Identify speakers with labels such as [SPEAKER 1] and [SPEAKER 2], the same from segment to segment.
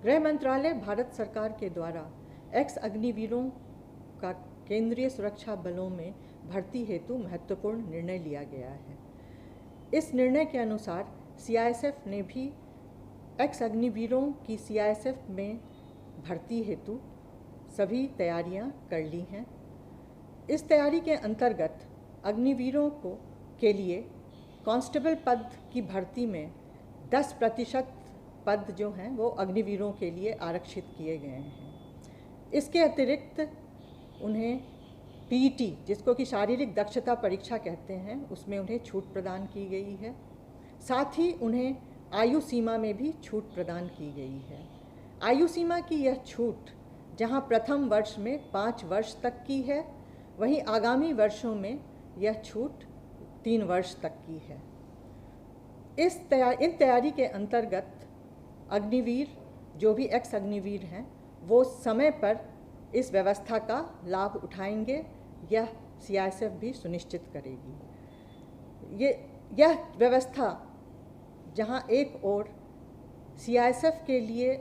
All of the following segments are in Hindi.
[SPEAKER 1] गृह मंत्रालय भारत सरकार के द्वारा एक्स अग्निवीरों का केंद्रीय सुरक्षा बलों में भर्ती हेतु महत्वपूर्ण निर्णय लिया गया है। इस निर्णय के अनुसार सीआईएसएफ ने भी एक्स अग्निवीरों की सीआईएसएफ में भर्ती हेतु सभी तैयारियां कर ली हैं। इस तैयारी के अंतर्गत अग्निवीरों के लिए कांस्टेबल पद की भर्ती में 10% पद जो हैं वो अग्निवीरों के लिए आरक्षित किए गए हैं। इसके अतिरिक्त उन्हें पीईटी, जिसको कि शारीरिक दक्षता परीक्षा कहते हैं, उसमें उन्हें छूट प्रदान की गई है। साथ ही उन्हें आयु सीमा में भी छूट प्रदान की गई है। आयु सीमा की यह छूट जहां प्रथम वर्ष में 5 वर्ष तक की है, वहीं आगामी वर्षों में यह छूट 3 वर्ष तक की है। इन तैयारी के अंतर्गत अग्निवीर, जो भी एक्स अग्निवीर हैं, वो समय पर इस व्यवस्था का लाभ उठाएंगे, यह सीआईएसएफ भी सुनिश्चित करेगी। यह व्यवस्था जहां एक ओर सीआईएसएफ के लिए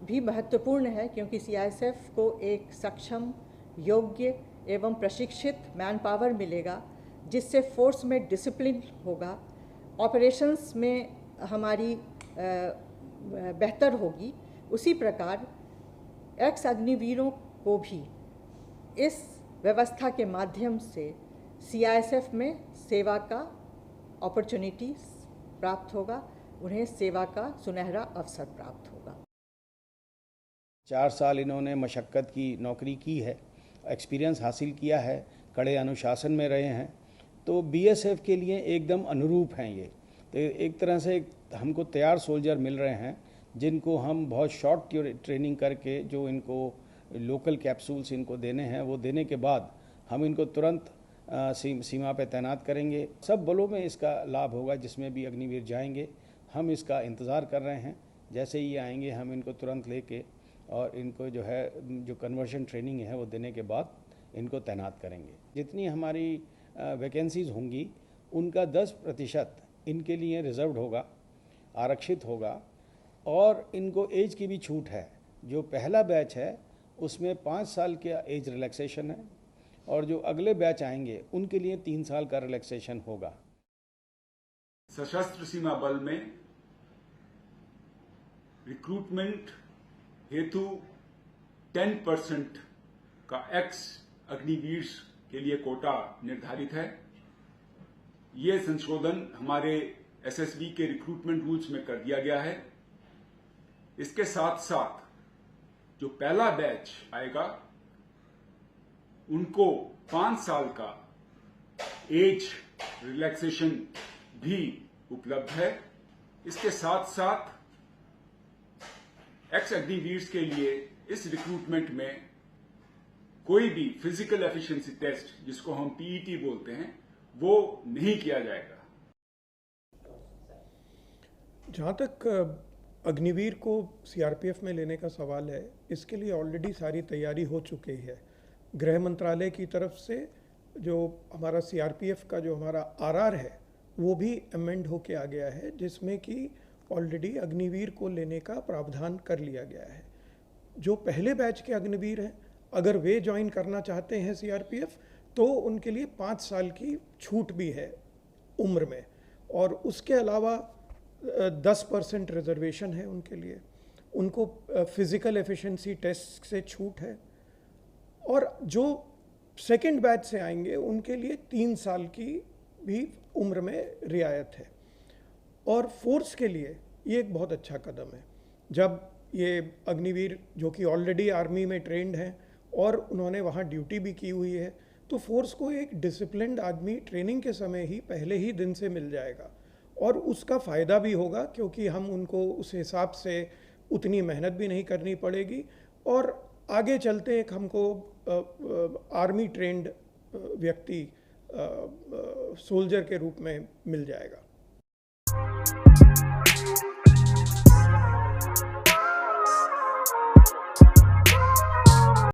[SPEAKER 1] भी महत्वपूर्ण है, क्योंकि सीआईएसएफ को एक सक्षम, योग्य एवं प्रशिक्षित मैन पावर मिलेगा, जिससे फोर्स में डिसिप्लिन होगा, ऑपरेशंस में हमारी बेहतर होगी। उसी प्रकार एक्स अग्निवीरों को भी इस व्यवस्था के माध्यम से सीआईएसएफ में सेवा का अपॉर्चुनिटी प्राप्त होगा, उन्हें सेवा का सुनहरा अवसर प्राप्त होगा।
[SPEAKER 2] 4 साल इन्होंने मशक्क़त की नौकरी की है, एक्सपीरियंस हासिल किया है, कड़े अनुशासन में रहे हैं, तो बीएसएफ के लिए एकदम अनुरूप हैं ये। तो एक तरह से हमको तैयार सोल्जर मिल रहे हैं, जिनको हम बहुत शॉर्ट ट्रेनिंग करके जो इनको लोकल कैप्सूल्स इनको देने हैं, वो देने के बाद हम इनको तुरंत सीमा पे तैनात करेंगे। सब बलों में इसका लाभ होगा, जिसमें भी अग्निवीर जाएंगे। हम इसका इंतज़ार कर रहे हैं, जैसे ही आएंगे हम इनको तुरंत लेके और इनको जो है जो कन्वर्शन ट्रेनिंग है वो देने के बाद इनको तैनात करेंगे। जितनी हमारी वैकेंसीज़ होंगी उनका 10% इनके लिए रिजर्व्ड होगा, आरक्षित होगा, और इनको एज की भी छूट है। जो पहला बैच है उसमें 5 साल का एज रिलैक्सेशन है, और जो अगले बैच आएंगे उनके लिए 3 साल का रिलैक्सेशन होगा।
[SPEAKER 3] सशस्त्र सीमा बल में रिक्रूटमेंट हेतु 10% का एक्स अग्निवीर के लिए कोटा निर्धारित है। ये संशोधन हमारे एसएसबी के रिक्रूटमेंट रूल्स में कर दिया गया है। इसके साथ साथ जो पहला बैच आएगा उनको 5 साल का एज रिलैक्सेशन भी उपलब्ध है। इसके साथ साथ एक्स अग्निवीर के लिए इस रिक्रूटमेंट में कोई भी फिजिकल एफिशिएंसी टेस्ट, जिसको हम पीईटी बोलते हैं, वो नहीं किया जाएगा।
[SPEAKER 4] जहाँ तक अग्निवीर को सीआरपीएफ में लेने का सवाल है, इसके लिए ऑलरेडी सारी तैयारी हो चुकी है। गृह मंत्रालय की तरफ से जो हमारा सीआरपीएफ का जो हमारा आरआर है वो भी अमेंड होके आ गया है, जिसमें कि ऑलरेडी अग्निवीर को लेने का प्रावधान कर लिया गया है। जो पहले बैच के अग्निवीर हैं, अगर वे ज्वाइन करना चाहते हैं सीआरपीएफ, तो उनके लिए 5 साल की छूट भी है उम्र में, और उसके अलावा 10% रिजर्वेशन है उनके लिए। उनको फिजिकल एफिशिएंसी टेस्ट से छूट है, और जो सेकंड बैच से आएंगे उनके लिए 3 साल की भी उम्र में रियायत है। और फोर्स के लिए ये एक बहुत अच्छा कदम है। जब ये अग्निवीर जो कि ऑलरेडी आर्मी में ट्रेंड हैं और उन्होंने वहाँ ड्यूटी भी की हुई है, तो फोर्स को एक डिसिप्लिन्ड आदमी ट्रेनिंग के समय ही पहले ही दिन से मिल जाएगा, और उसका फ़ायदा भी होगा, क्योंकि हम उनको उस हिसाब से उतनी मेहनत भी नहीं करनी पड़ेगी, और आगे चलते एक हमको आर्मी ट्रेंड व्यक्ति सोल्जर के रूप में मिल जाएगा।